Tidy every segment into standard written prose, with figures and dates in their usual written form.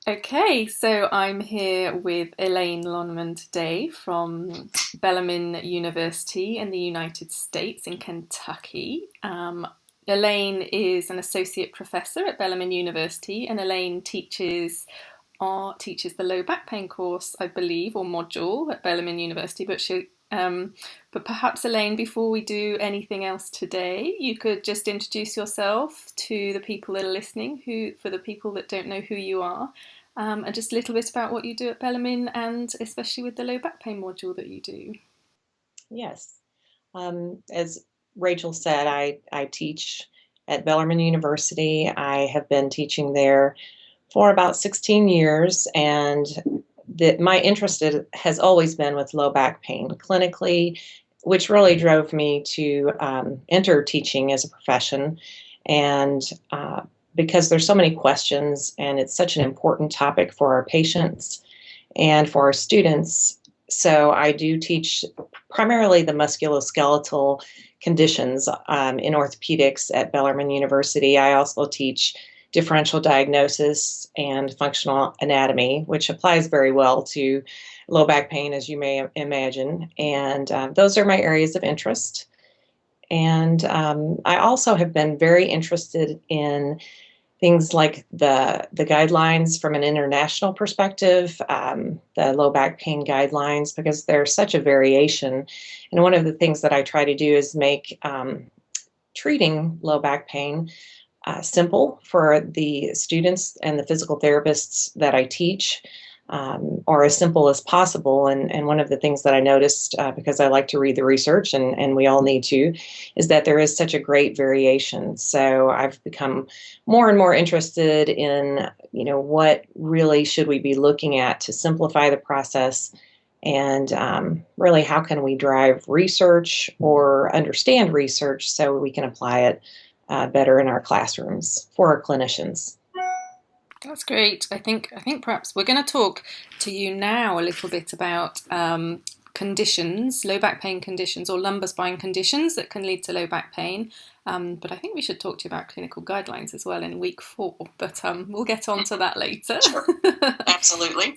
Okay, so I'm here with Elaine Lonnemann today from Bellarmine University in the United States in Kentucky. Elaine is an associate professor at Bellarmine University, and Elaine teaches the low back pain course, I believe, or module at Bellarmine University. But perhaps, Elaine, before we do anything else today, you could just introduce yourself to the people that are listening, for the people that don't know who you are, and just a little bit about what you do at Bellarmine, and especially with the low back pain module that you do. Yes. As Rachel said, I teach at Bellarmine University. I have been teaching there for about 16 years, and my interest has always been with low back pain clinically, which really drove me to enter teaching as a profession. And because there's so many questions, and it's such an important topic for our patients and for our students. So I do teach primarily the musculoskeletal conditions in orthopedics at Bellarmine University. I also teach differential diagnosis and functional anatomy, which applies very well to low back pain, as you may imagine. And those are my areas of interest. And I also have been very interested in things like the guidelines from an international perspective, the low back pain guidelines, because there's such a variation. And one of the things that I try to do is make treating low back pain simple for the students and the physical therapists that I teach, or as simple as possible. And one of the things that I noticed, because I like to read the research, and we all need to, is that there is such a great variation. So I've become more and more interested in, what really should we be looking at to simplify the process, and really how can we drive research or understand research so we can apply it better in our classrooms for our clinicians. That's great. I think perhaps we're going to talk to you now a little bit about conditions, low back pain conditions, or lumbar spine conditions that can lead to low back pain. But I think we should talk to you about clinical guidelines as well in week 4. But we'll get on to that later. Sure, absolutely.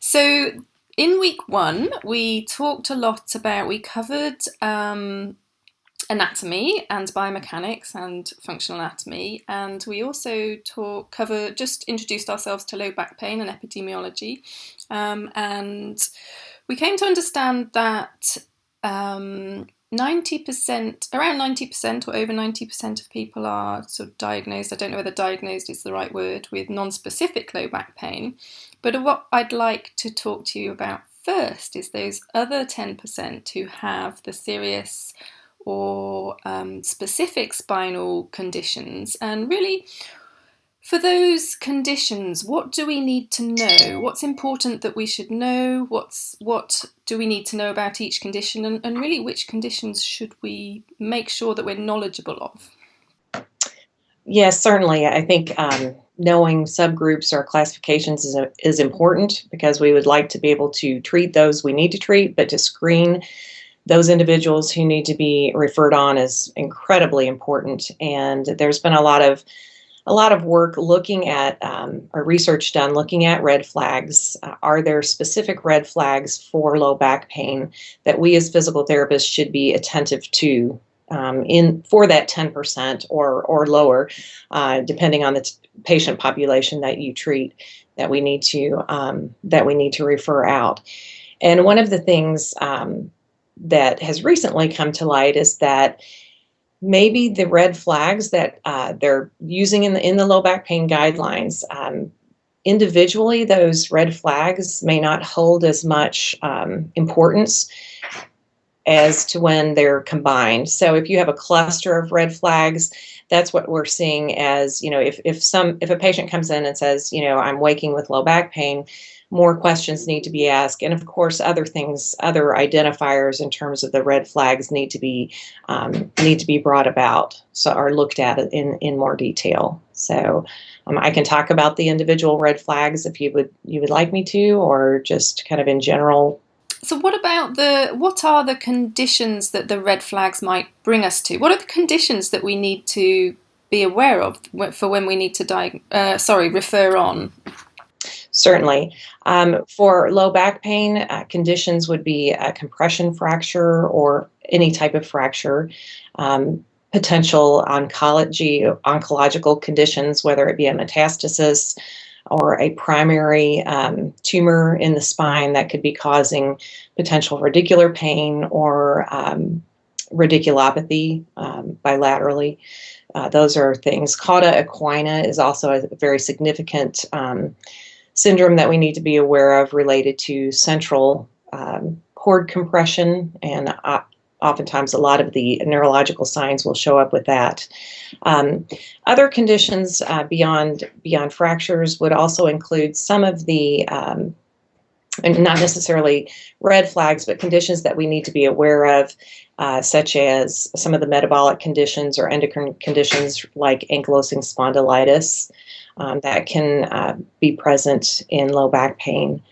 So in week 1, we talked a lot about, we covered anatomy and biomechanics and functional anatomy, and we also just introduced ourselves to low back pain and epidemiology, and we came to understand that 90%, around 90% or over 90% of people are sort of diagnosed, I don't know whether diagnosed is the right word, with non-specific low back pain. But what I'd like to talk to you about first is those other 10% who have the serious or specific spinal conditions. And really, for those conditions, what do we need to know? What's important that we should know? What do we need to know about each condition? And really, which conditions should we make sure that we're knowledgeable of? Yes, certainly. I think knowing subgroups or classifications is important, because we would like to be able to treat those we need to treat, but to screen those individuals who need to be referred on is incredibly important. And there's been a lot of work looking at, or research done looking at red flags. Are there specific red flags for low back pain that we as physical therapists should be attentive to for that 10% or lower, depending on the patient population that you treat, that we need to refer out. And one of the things that has recently come to light is that maybe the red flags that they're using in the low back pain guidelines, individually, those red flags may not hold as much importance as to when they're combined. So if you have a cluster of red flags, that's what we're seeing as, if a patient comes in and says, I'm waking with low back pain, more questions need to be asked. And of course, other identifiers in terms of the red flags need to be brought about, so are looked at in more detail. So I can talk about the individual red flags if you would like me to, or just kind of in general. So what are the conditions that the red flags might bring us to? What are the conditions that we need to be aware of for when we need to refer on? Certainly. For low back pain, conditions would be a compression fracture or any type of fracture, potential oncological conditions, whether it be a metastasis or a primary tumor in the spine that could be causing potential radicular pain or radiculopathy bilaterally. Those are things. Cauda equina is also a very significant syndrome that we need to be aware of related to central cord compression, and oftentimes a lot of the neurological signs will show up with that. Other conditions beyond fractures would also include some of the and not necessarily red flags, but conditions that we need to be aware of, such as some of the metabolic conditions or endocrine conditions like ankylosing spondylitis that can be present in low back pain,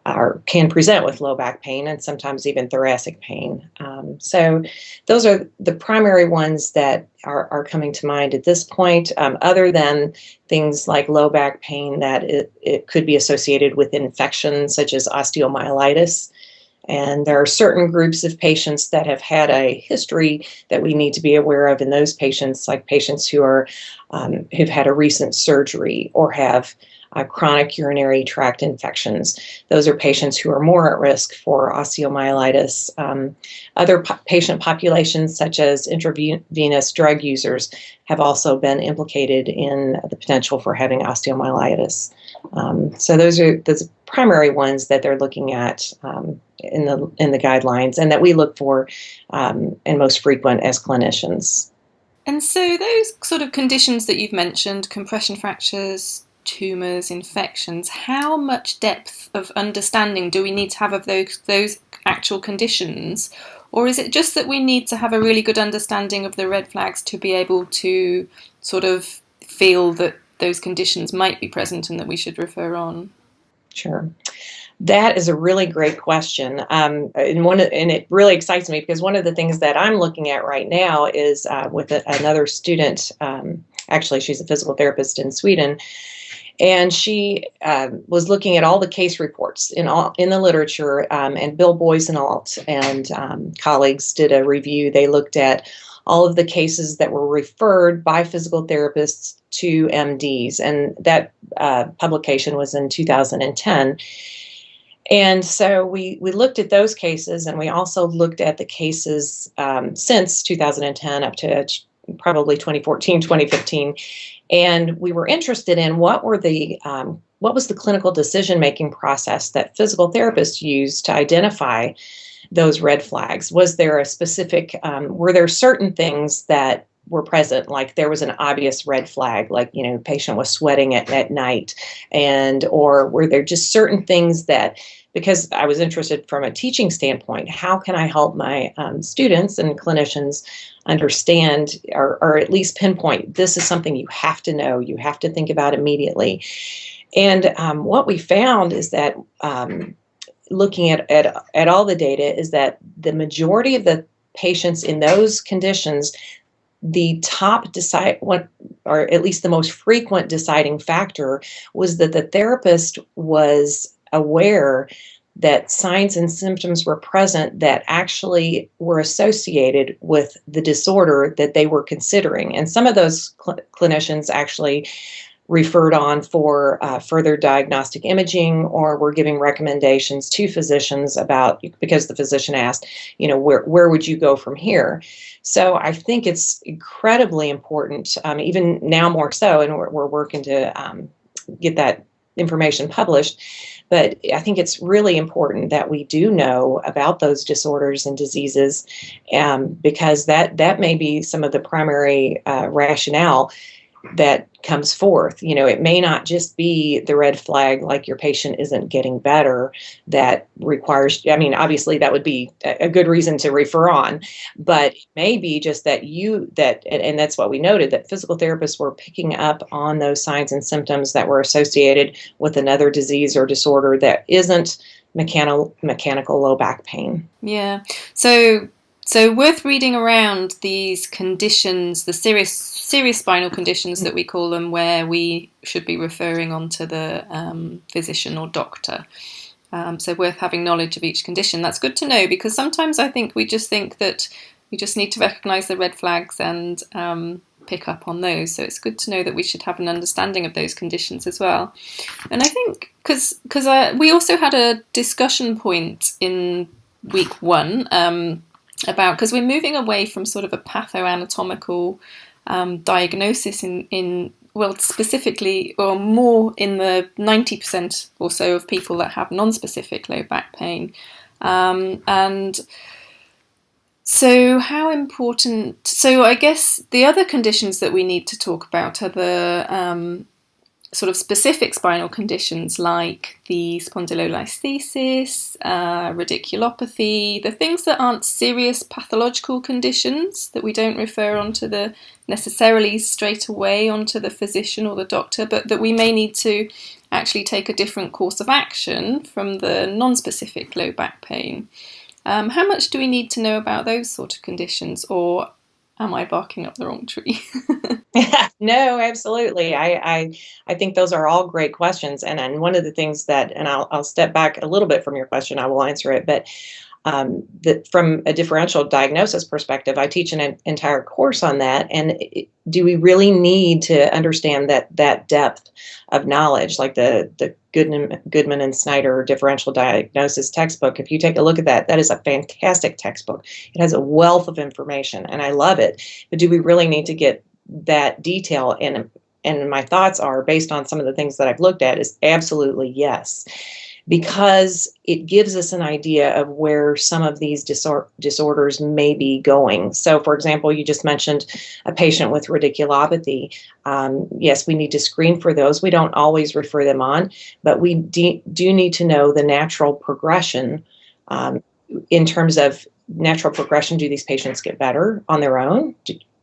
or can present with low back pain and sometimes even thoracic pain. So those are the primary ones that are coming to mind at this point, other than things like low back pain that it could be associated with infections such as osteomyelitis. And there are certain groups of patients that have had a history that we need to be aware of in those patients, like patients who are who've had a recent surgery or have chronic urinary tract infections. Those are patients who are more at risk for osteomyelitis. Other patient populations, such as intravenous drug users, have also been implicated in the potential for having osteomyelitis. So those are the primary ones that they're looking at in the guidelines, and that we look for and most frequent as clinicians. And so those sort of conditions that you've mentioned, compression fractures, tumours, infections, how much depth of understanding do we need to have of those actual conditions? Or is it just that we need to have a really good understanding of the red flags to be able to sort of feel that those conditions might be present and that we should refer on? Sure. That is a really great question, and it really excites me because one of the things that I'm looking at right now is with another student. Actually, she's a physical therapist in Sweden, and she was looking at all the case reports in the literature. And Bill Boysenalt and colleagues did a review. They looked at all of the cases that were referred by physical therapists to MDs, and that publication was in 2010. And so we looked at those cases, and we also looked at the cases since 2010 up to probably 2014, 2015. And we were interested in what was the clinical decision-making process that physical therapists used to identify those red flags. Was there a specific, were there certain things that were present, like there was an obvious red flag, like, the patient was sweating at night, or were there just certain things that, because I was interested from a teaching standpoint, how can I help my students and clinicians understand, or at least pinpoint, this is something you have to know, you have to think about immediately. And what we found is that looking at all the data is that the majority of the patients in those conditions, the top or at least the most frequent deciding factor was that the therapist was aware that signs and symptoms were present that actually were associated with the disorder that they were considering. And some of those clinicians actually referred on for further diagnostic imaging, or were giving recommendations to physicians because the physician asked, where would you go from here? So I think it's incredibly important, even now more so, and we're working to get that information published. But I think it's really important that we do know about those disorders and diseases, because that may be some of the primary rationale that comes forth. It may not just be the red flag, like your patient isn't getting better, that requires, obviously that would be a good reason to refer on, but it may be just that and that's what we noted, that physical therapists were picking up on those signs and symptoms that were associated with another disease or disorder that isn't mechanical low back pain. Yeah. So So worth reading around these conditions, the serious spinal conditions that we call them, where we should be referring on to the physician or doctor. So worth having knowledge of each condition. That's good to know, because sometimes I think we just think that we just need to recognise the red flags and pick up on those. So it's good to know that we should have an understanding of those conditions as well. And I think because we also had a discussion point in week 1 about, because we're moving away from sort of a pathoanatomical diagnosis in well, specifically, or more in the 90% or so of people that have non-specific low back pain. And so how important, so I guess the other conditions that we need to talk about are the sort of specific spinal conditions like the spondylolisthesis, radiculopathy, the things that aren't serious pathological conditions that we don't refer onto the necessarily straight away onto the physician or the doctor, but that we may need to actually take a different course of action from the non-specific low back pain. How much do we need to know about those sort of conditions, or am I barking up the wrong tree? No, absolutely. I think those are all great questions. And one of the things that, and I'll step back a little bit from your question, I will answer it, but that from a differential diagnosis perspective, I teach an entire course on that. And do we really need to understand that depth of knowledge, like the Goodman and Snyder differential diagnosis textbook? If you take a look at that, that is a fantastic textbook. It has a wealth of information, and I love it. But do we really need to get that detail in? And my thoughts are, based on some of the things that I've looked at, is absolutely yes, because it gives us an idea of where some of these disorders may be going. So, for example, you just mentioned a patient with radiculopathy. Yes, we need to screen for those. We don't always refer them on, but we do need to know the natural progression. In terms of natural progression, do these patients get better on their own?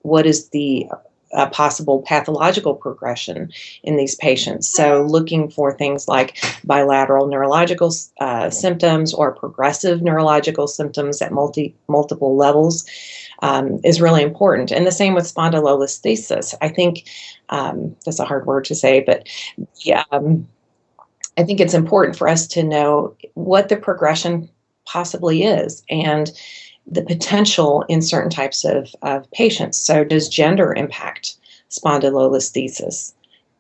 What is the possible pathological progression in these patients? So looking for things like bilateral neurological symptoms or progressive neurological symptoms at multiple levels is really important. And the same with spondylolisthesis. I think that's a hard word to say, but yeah, I think it's important for us to know what the progression possibly is and the potential in certain types of patients. So does gender impact spondylolisthesis?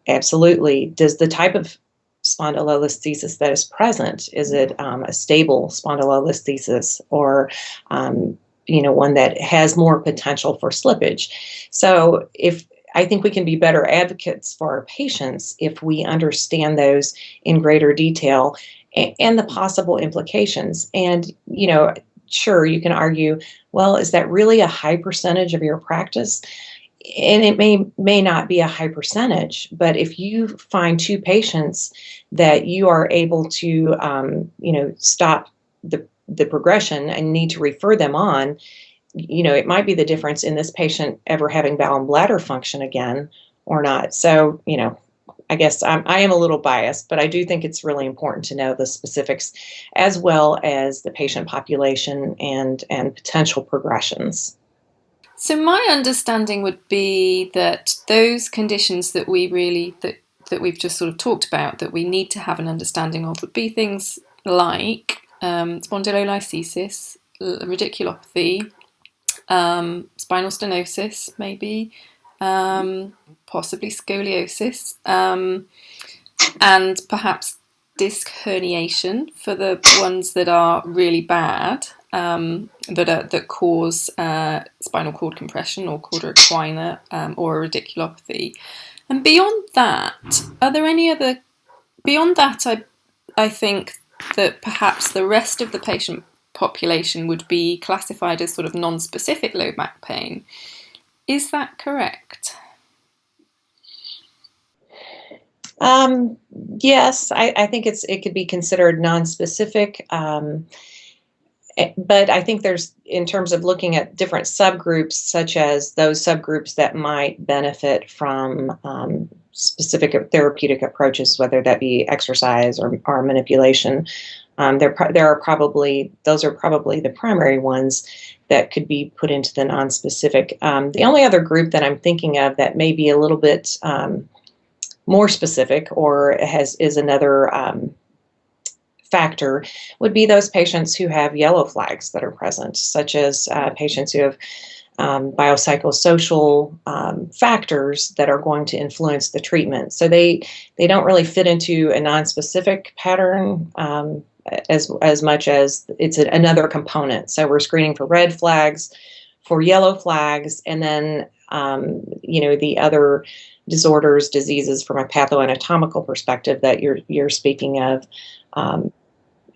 Absolutely. Does the type of spondylolisthesis that is present, is it a stable spondylolisthesis, or one that has more potential for slippage? So I think we can be better advocates for our patients if we understand those in greater detail and the possible implications. And, sure, you can argue, well, is that really a high percentage of your practice? And it may not be a high percentage, but if you find 2 patients that you are able to, stop the progression and need to refer them on, it might be the difference in this patient ever having bowel and bladder function again or not. So, I guess I am a little biased, but I do think it's really important to know the specifics as well as the patient population and potential progressions. So my understanding would be that those conditions that we've just sort of talked about, that we need to have an understanding of, would be things like spondylolisthesis, radiculopathy, spinal stenosis, maybe, possibly scoliosis, and perhaps disc herniation for the ones that are really bad, that cause spinal cord compression or cauda equina, or a radiculopathy. And beyond that, are there any other? Beyond that, I think that perhaps the rest of the patient population would be classified as sort of non-specific low back pain. Is that correct? Yes, I think it could be considered non-specific. But I think there's, in terms of looking at different subgroups, such as those subgroups that might benefit from specific therapeutic approaches, whether that be exercise or manipulation, there are probably, those are probably the primary ones that could be put into the non-specific. The only other group that I'm thinking of that may be a little bit more specific or is another factor would be those patients who have yellow flags that are present, such as patients who have biopsychosocial factors that are going to influence the treatment. So they don't really fit into a non-specific pattern as much as it's another component. So we're screening for red flags, for yellow flags, and then the other disorders, diseases from a pathoanatomical perspective that you're speaking of.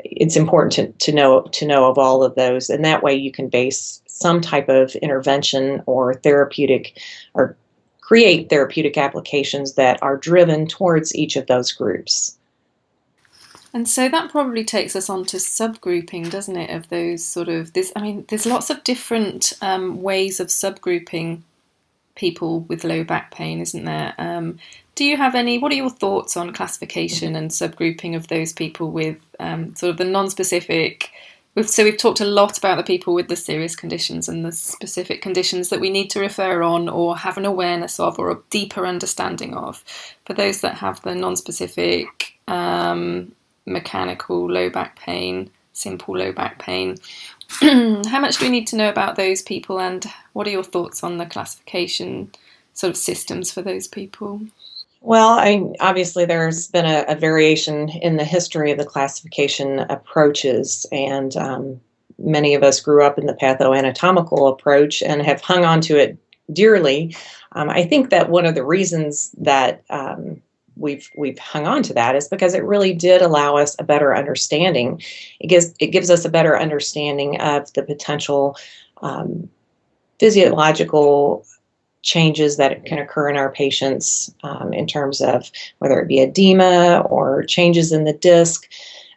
It's important to know of all of those, and that way you can base some type of intervention or therapeutic, or create therapeutic applications that are driven towards each of those groups. And so that probably takes us on to subgrouping, doesn't it? Of those sort of there's lots of different ways of subgrouping people with low back pain, isn't there? Do you have any? What are your thoughts on classification and subgrouping of those people with sort of the non-specific? So we've talked a lot about the people with the serious conditions and the specific conditions that we need to refer on or have an awareness of or a deeper understanding of. For those that have the non-specific mechanical low back pain, simple low back pain, how much do we need to know about those people, and what are your thoughts on the classification sort of systems for those people? Well, obviously there's been a variation in the history of the classification approaches, and many of us grew up in the pathoanatomical approach and have hung on to it dearly. I think that one of the reasons that we've hung on to that is because it really did allow us a better understanding. It gives us a better understanding of the potential physiological changes that can occur in our patients in terms of whether it be edema or changes in the disc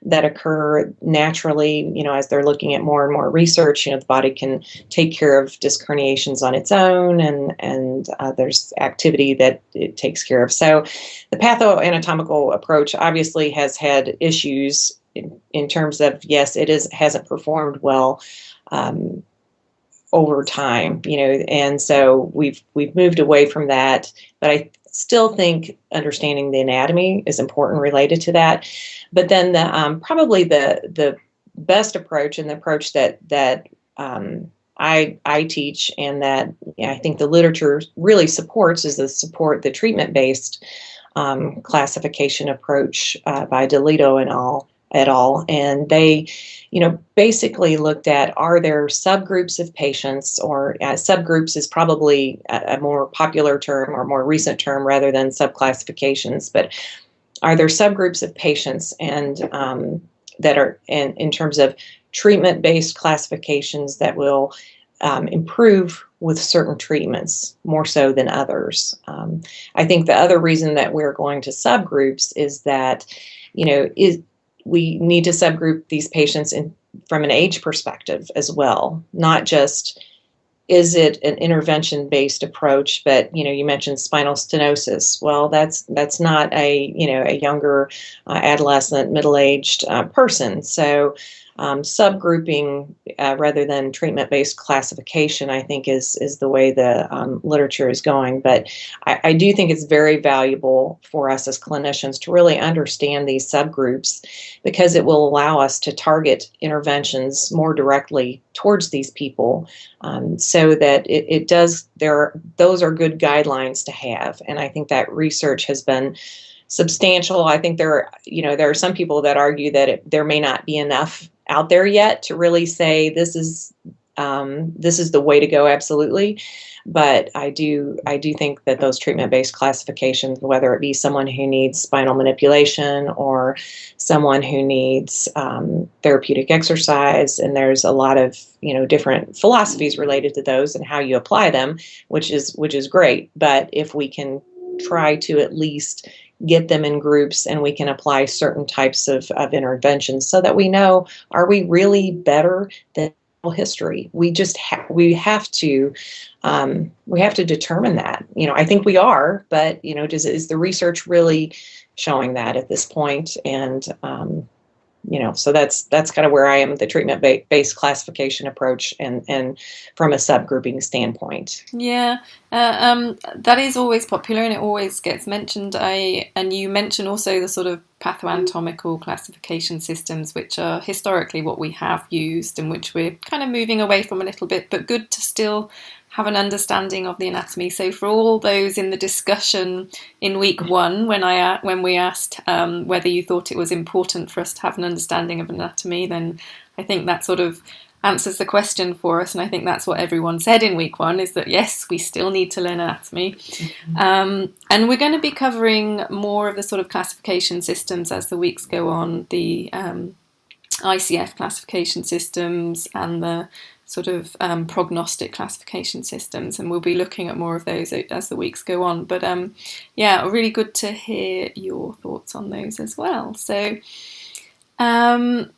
that occur naturally, as they're looking at more and more research. The body can take care of disc herniations on its own, and there's activity that it takes care of. So the pathoanatomical approach obviously has had issues in terms of, yes, hasn't performed well over time, and so we've moved away from that. But I still think understanding the anatomy is important related to that. But then probably the best approach, and the approach that I teach, and that I think the literature really supports, is the treatment-based classification approach by Delito et al. And they, basically looked at, are there subgroups of patients, or subgroups is probably a more popular term or more recent term rather than subclassifications, but are there subgroups of patients and that are in terms of treatment-based classifications that will improve with certain treatments more so than others. I think the other reason that we're going to subgroups is that, we need to subgroup these patients from an age perspective as well, not just is it an intervention-based approach, but you mentioned spinal stenosis. Well, that's not a younger adolescent, middle-aged person. So subgrouping rather than treatment-based classification, I think, is the way the literature is going. But I do think it's very valuable for us as clinicians to really understand these subgroups, because it will allow us to target interventions more directly towards these people, so that it does. Those are good guidelines to have, and I think that research has been substantial. I think there are some people that argue that there may not be enough out there yet to really say this is the way to go. Absolutely. But I do think that those treatment-based classifications, whether it be someone who needs spinal manipulation or someone who needs therapeutic exercise, and there's a lot of different philosophies related to those and how you apply them, which is great. But if we can try to at least get them in groups and we can apply certain types of interventions so that we know, are we really better than history? We have to determine that. I think we are, but is the research really showing that at this point? And so that's kind of where I am with the treatment-based classification approach, and from a subgrouping standpoint. Yeah, that is always popular and it always gets mentioned. And you mention also the sort of pathoanatomical classification systems, which are historically what we have used and which we're kind of moving away from a little bit, but good to still have an understanding of the anatomy. So for all those in the discussion in week 1, when we asked whether you thought it was important for us to have an understanding of anatomy, then I think that sort of answers the question for us, and I think that's what everyone said in week 1, is that yes, we still need to learn anatomy. And we're going to be covering more of the sort of classification systems as the weeks go on, the ICF classification systems and the sort of prognostic classification systems, and we'll be looking at more of those as the weeks go on. But yeah, really good to hear your thoughts on those as well. So and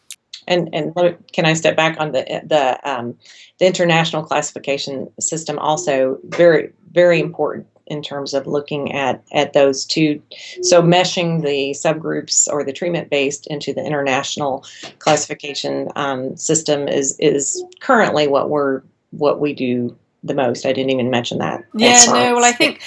can I step back on the international classification system? Also very, very important in terms of looking at those two. So meshing the subgroups or the treatment-based into the international classification system is currently what we do the most. I didn't even mention that. Yeah, no, well, I think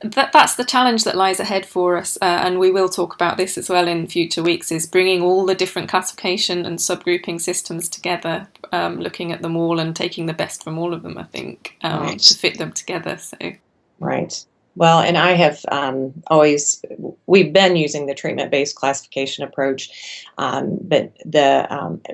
that's the challenge that lies ahead for us, and we will talk about this as well in future weeks, is bringing all the different classification and subgrouping systems together, looking at them all and taking the best from all of them, I think, Right. to fit them together. So. Right. Well, and I have we've been using the treatment-based classification approach, but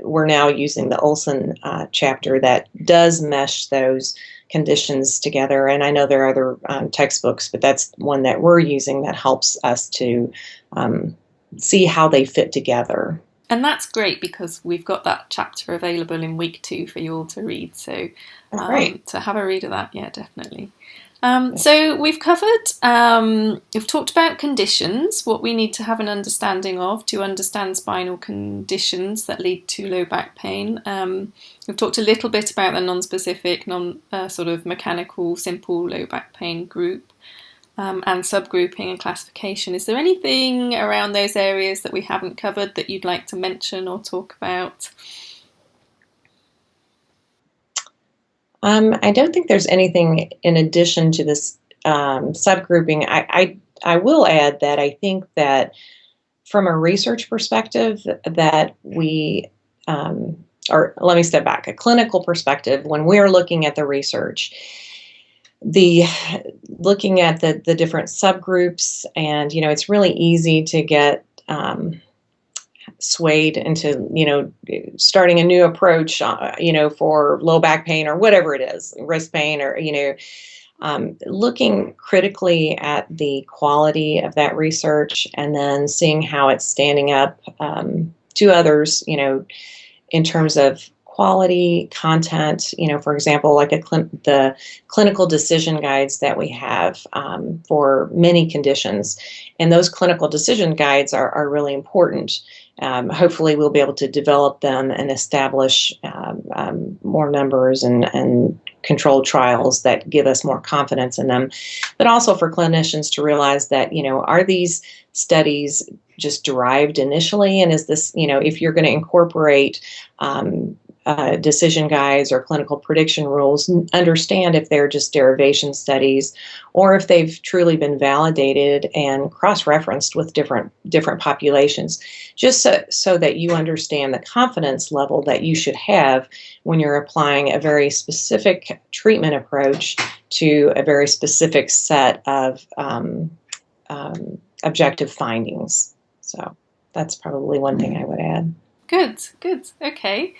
we're now using the Olson chapter that does mesh those conditions together. And I know there are other textbooks, but that's one that we're using that helps us to see how they fit together. And that's great because we've got that chapter available in week 2 for you all to read. So to have a read of that, yeah, definitely. So we've covered, we've talked about conditions, what we need to have an understanding of to understand spinal conditions that lead to low back pain. We've talked a little bit about the non-specific, sort of mechanical, simple low back pain group, and subgrouping and classification. Is there anything around those areas that we haven't covered that you'd like to mention or talk about? I don't think there's anything in addition to this subgrouping. I will add that I think that from a research perspective that or let me step back, a clinical perspective, when we're looking at the research, looking at the different subgroups, and it's really easy to get swayed into starting a new approach for low back pain or whatever it is, wrist pain, or looking critically at the quality of that research and then seeing how it's standing up to others in terms of quality, content, for example, like the clinical decision guides that we have for many conditions. And those clinical decision guides are really important. Hopefully we'll be able to develop them and establish more numbers and controlled trials that give us more confidence in them. But also for clinicians to realize that, are these studies just derived initially? And is this, if you're going to incorporate decision guides or clinical prediction rules, understand if they're just derivation studies or if they've truly been validated and cross-referenced with different populations, just so that you understand the confidence level that you should have when you're applying a very specific treatment approach to a very specific set of objective findings. So that's probably one thing I would add. Good. Okay.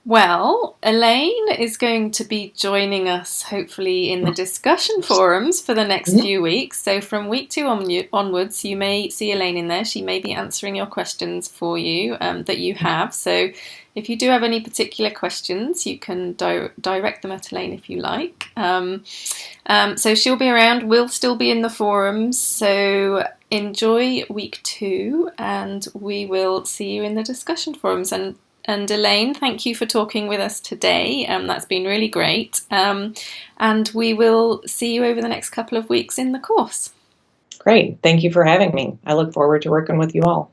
Well, Elaine is going to be joining us hopefully in the discussion forums for the next few weeks. So from week 2 onwards, you may see Elaine in there. She may be answering your questions for you that you have. So If you do have any particular questions, you can direct them at Elaine if you like. So she'll be around. We'll still be in the forums. So enjoy week 2, and we will see you in the discussion forums. And Elaine, thank you for talking with us today. That's been really great. And we will see you over the next couple of weeks in the course. Great. Thank you for having me. I look forward to working with you all.